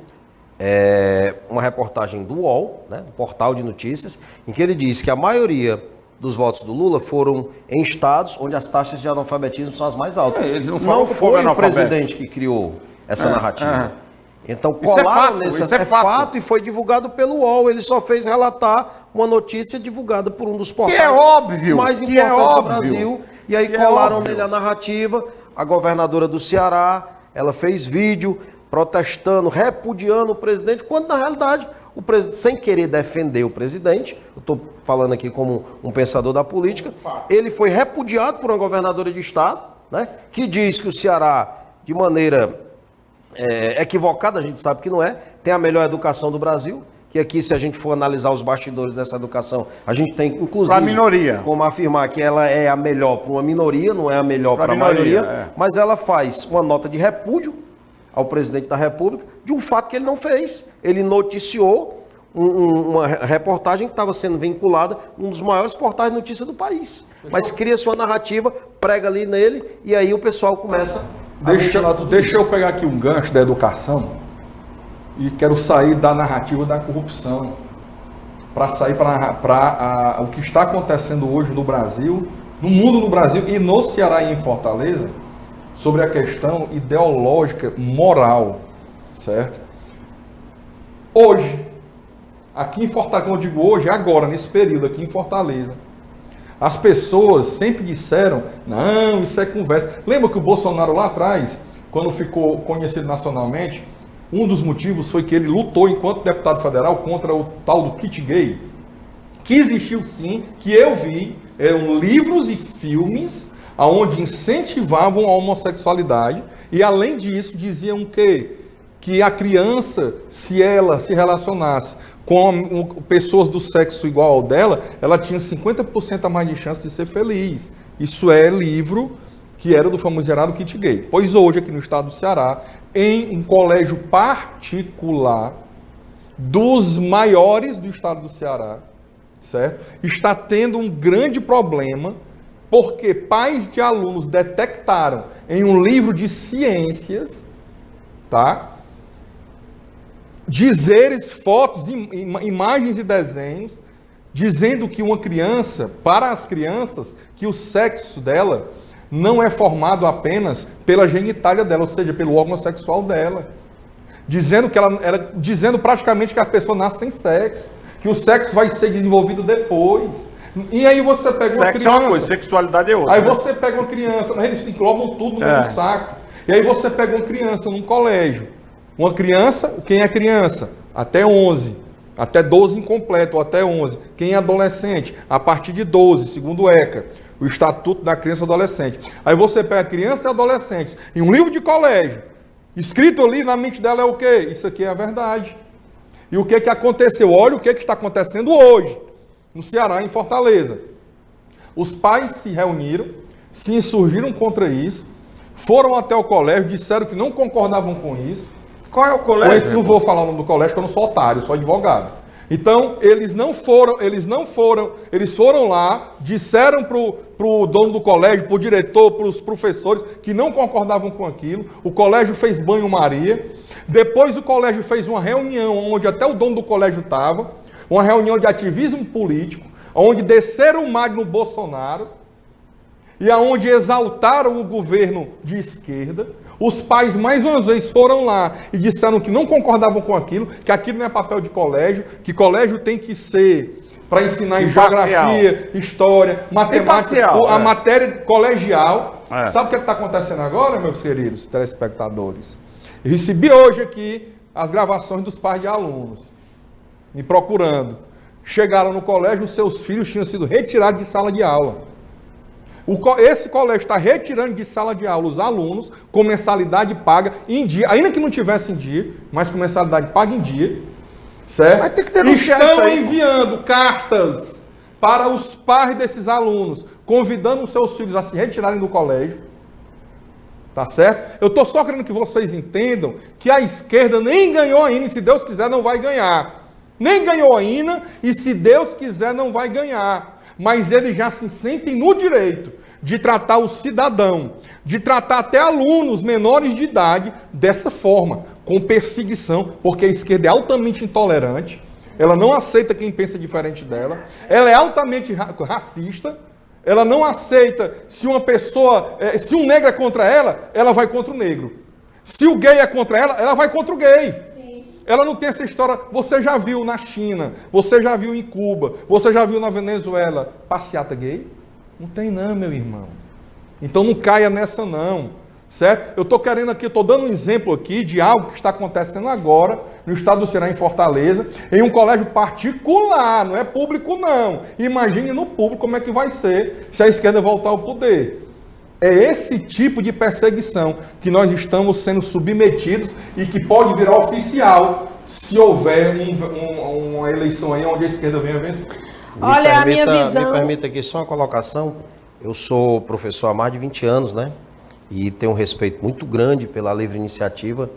uma reportagem do UOL, né, um portal de notícias, em que ele disse que a maioria dos votos do Lula foram em estados onde as taxas de analfabetismo são as mais altas. Não foi o presidente que criou essa narrativa. Então colaram nesse fato e foi divulgado pelo UOL. Ele só fez relatar uma notícia divulgada por um dos portais mais importantes do Brasil. E aí colaram nele a narrativa. A governadora do Ceará, ela fez vídeo protestando, repudiando o presidente, quando na realidade o presidente, sem querer defender o presidente, eu estou falando aqui como um pensador da política, ele foi repudiado por uma governadora de estado, né, que diz que o Ceará, de maneira equivocada, a gente sabe que não é, tem a melhor educação do Brasil. que aqui, se a gente for analisar os bastidores dessa educação, a gente tem, inclusive, Pra minoria. como afirmar que ela é a melhor para uma minoria, não é a melhor para a maioria, mas ela faz uma nota de repúdio ao presidente da República de um fato que ele não fez. Ele noticiou uma reportagem que estava sendo vinculada a um dos maiores portais de notícia do país. Mas cria sua narrativa, prega ali nele, e aí o pessoal começa a ventilar tudo Deixa isso. eu pegar aqui um gancho da educação e quero sair da narrativa da corrupção para sair para o que está acontecendo hoje no Brasil, no mundo do Brasil e no Ceará e em Fortaleza, sobre a questão ideológica, moral, certo? Hoje, aqui em Fortaleza, quando eu digo hoje, agora, nesse período aqui em Fortaleza, as pessoas sempre disseram, não, isso é conversa. Lembra que o Bolsonaro lá atrás, quando ficou conhecido nacionalmente, um dos motivos foi que ele lutou enquanto deputado federal contra o tal do kit gay, que existiu sim, que eu vi, eram livros e filmes onde incentivavam a homossexualidade e além disso diziam que a criança, se ela se relacionasse com pessoas do sexo igual ao dela, ela tinha 50% a mais de chance de ser feliz. Isso é livro que era do famigerado kit gay. Pois hoje, aqui no estado do Ceará, em um colégio particular dos maiores do estado do Ceará, certo? Está tendo um grande problema porque pais de alunos detectaram em um livro de ciências, tá? Dizeres, fotos, imagens e desenhos, dizendo que uma criança, para as crianças, que o sexo dela não é formado apenas pela genitália dela, ou seja, pelo órgão sexual dela. Dizendo dizendo praticamente que a pessoa nasce sem sexo, que o sexo vai ser desenvolvido depois. E aí você pega uma criança... Sexo é uma coisa, sexualidade é outra. Aí você pega uma criança, eles englobam tudo no mesmo saco. E aí você pega uma criança num colégio. Uma criança, quem é criança? Até 11. Até 12 incompleto, ou até 11. Quem é adolescente? A partir de 12, segundo o ECA. O Estatuto da Criança e Adolescente. Aí você pega criança e adolescentes em um livro de colégio, escrito ali na mente dela é o quê? Isso aqui é a verdade. E o que aconteceu? Olha o que está acontecendo hoje, no Ceará, em Fortaleza. Os pais se reuniram, se insurgiram contra isso, foram até o colégio, disseram que não concordavam com isso. Qual é o colégio? Não vou falar o nome do colégio, porque eu não sou otário, eu sou advogado. Então, eles foram lá, disseram para o dono do colégio, para o diretor, para os professores, que não concordavam com aquilo. O colégio fez banho-maria. Depois o colégio fez uma reunião, onde até o dono do colégio estava, uma reunião de ativismo político, onde desceram o mar no Bolsonaro, e aonde exaltaram o governo de esquerda. Os pais, mais uma vez, foram lá e disseram que não concordavam com aquilo, que aquilo não é papel de colégio, que colégio tem que ser para ensinar em geografia, história, matemática, a matéria colegial. Sabe o que está acontecendo agora, meus queridos telespectadores? Eu recebi hoje aqui as gravações dos pais de alunos, me procurando. Chegaram no colégio, os seus filhos tinham sido retirados de sala de aula. Esse colégio está retirando de sala de aula os alunos com mensalidade paga em dia, ainda que não tivesse em dia, mas com mensalidade paga em dia, certo? Vai ter que denunciar Estão isso aí, enviando cartas para os pais desses alunos, convidando os seus filhos a se retirarem do colégio, tá certo? Eu estou só querendo que vocês entendam que a esquerda nem ganhou ainda, e se Deus quiser não vai ganhar. Nem ganhou ainda, e se Deus quiser não vai ganhar. Mas eles já se sentem no direito de tratar o cidadão, de tratar até alunos menores de idade dessa forma, com perseguição, porque a esquerda é altamente intolerante, ela não aceita quem pensa diferente dela, ela é altamente racista, ela não aceita se uma pessoa, se um negro é contra ela, ela vai contra o negro. Se o gay é contra ela, ela vai contra o gay. Ela não tem essa história, você já viu na China, você já viu em Cuba, você já viu na Venezuela, passeata gay? Não tem não, meu irmão. Então não caia nessa não, certo? Eu estou querendo aqui, estou dando um exemplo aqui de algo que está acontecendo agora no estado do Ceará, em Fortaleza, em um colégio particular, não é público não. Imagine no público como é que vai ser se a esquerda voltar ao poder. É esse tipo de perseguição que nós estamos sendo submetidos e que pode virar oficial se houver uma eleição aí onde a esquerda venha vencer? Olha, a minha visão... Me permita aqui só uma colocação. Eu sou professor há mais de 20 anos, né? E tenho um respeito muito grande pela livre iniciativa,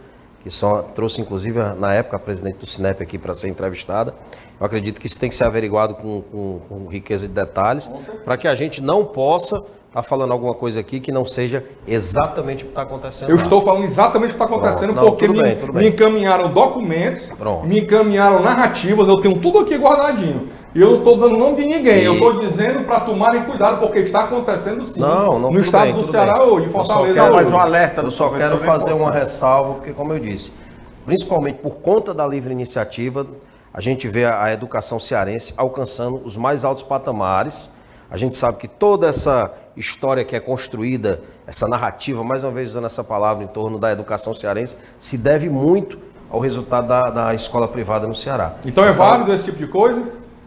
que trouxe inclusive na época a presidente do Sinep aqui para ser entrevistada. Eu acredito que isso tem que ser averiguado com riqueza de detalhes, para que a gente não possa estar falando alguma coisa aqui que não seja exatamente o que está acontecendo. Eu estou falando exatamente o que está acontecendo, porque me encaminharam documentos, me encaminharam narrativas, eu tenho tudo aqui guardadinho. E eu não estou dando nome de ninguém, eu estou dizendo para tomarem cuidado, porque está acontecendo sim no estado do Ceará hoje, em Fortaleza hoje. Mais um alerta. Eu só quero fazer uma ressalva, porque como eu disse, principalmente por conta da livre iniciativa, a gente vê a educação cearense alcançando os mais altos patamares. A gente sabe que toda essa história que é construída, essa narrativa, mais uma vez usando essa palavra, em torno da educação cearense, se deve muito ao resultado da escola privada no Ceará. Então é válido esse tipo de coisa?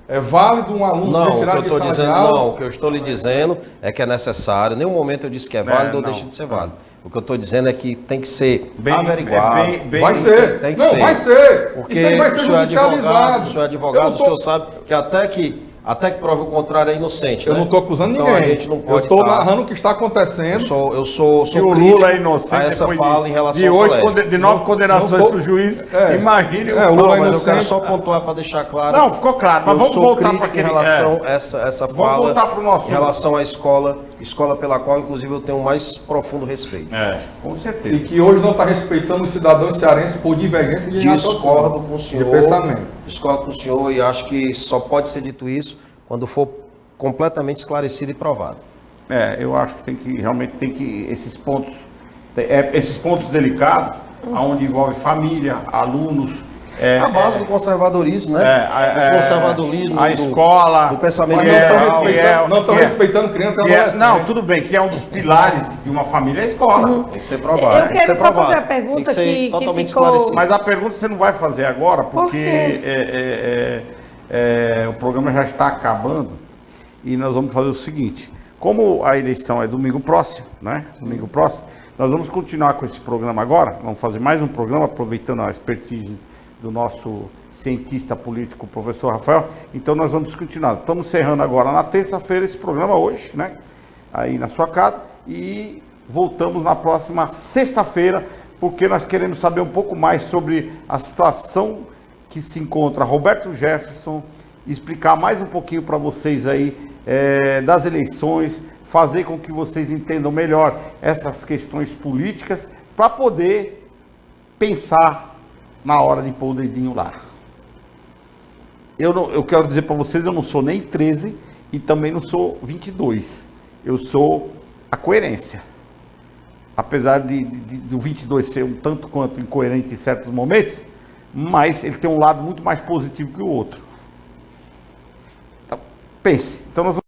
É válido um aluno ser tirado de sala de aula? Não, o que eu estou lhe dizendo é que é necessário. Em nenhum momento eu disse que é válido ou deixa de ser válido. O que eu estou dizendo é que tem que ser averiguado. Vai ser. Tem que ser. Vai ser. Porque isso aí vai ser o senhor é advogado, o senhor sabe que até que prove o contrário é inocente. Eu não estou acusando ninguém. A gente não pode eu estou narrando o que está acontecendo. Eu sou o crítico Lula é inocente a essa fala em relação de ao colégio. De 9 condenações para o juiz. Imagine o Lula. Mas eu quero só pontuar para deixar claro. Não, ficou claro. Mas vamos voltar para aquele... em relação a essa fala. Vamos voltar para o nosso... Em relação à escola pela qual, inclusive, eu tenho o mais profundo respeito. Com certeza. E que hoje não está respeitando os cidadãos cearenses por divergência de Discordo com o senhor. De pensamento. Discordo com o senhor e acho que só pode ser dito isso quando for completamente esclarecido e provado. Eu acho que realmente tem que esses pontos delicados, onde envolve família, alunos, a base do conservadorismo, né? O conservadorismo, a escola, do pensamento não estão respeitando crianças e adolescentes. Não, tudo bem, que é um dos pilares de uma família, é a escola. Tem que ser provado. Eu quero só fazer a pergunta que ficou... Mas a pergunta você não vai fazer agora, porque o programa já está acabando e nós vamos fazer o seguinte: como a eleição é domingo próximo, né? Domingo próximo, nós vamos continuar com esse programa agora. Vamos fazer mais um programa, aproveitando a expertise do nosso cientista político, professor Rafael. Então nós vamos continuar. Estamos encerrando agora na terça-feira esse programa hoje, né? Aí na sua casa, e voltamos na próxima sexta-feira, porque nós queremos saber um pouco mais sobre a situação que se encontra Roberto Jefferson, explicar mais um pouquinho para vocês aí das eleições, fazer com que vocês entendam melhor essas questões políticas, para poder pensar na hora de pôr o dedinho lá. Eu quero dizer para vocês, eu não sou nem 13 e também não sou 22. Eu sou a coerência. Apesar do 22 ser um tanto quanto incoerente em certos momentos, mas ele tem um lado muito mais positivo que o outro. Então, pense. Então nós vamos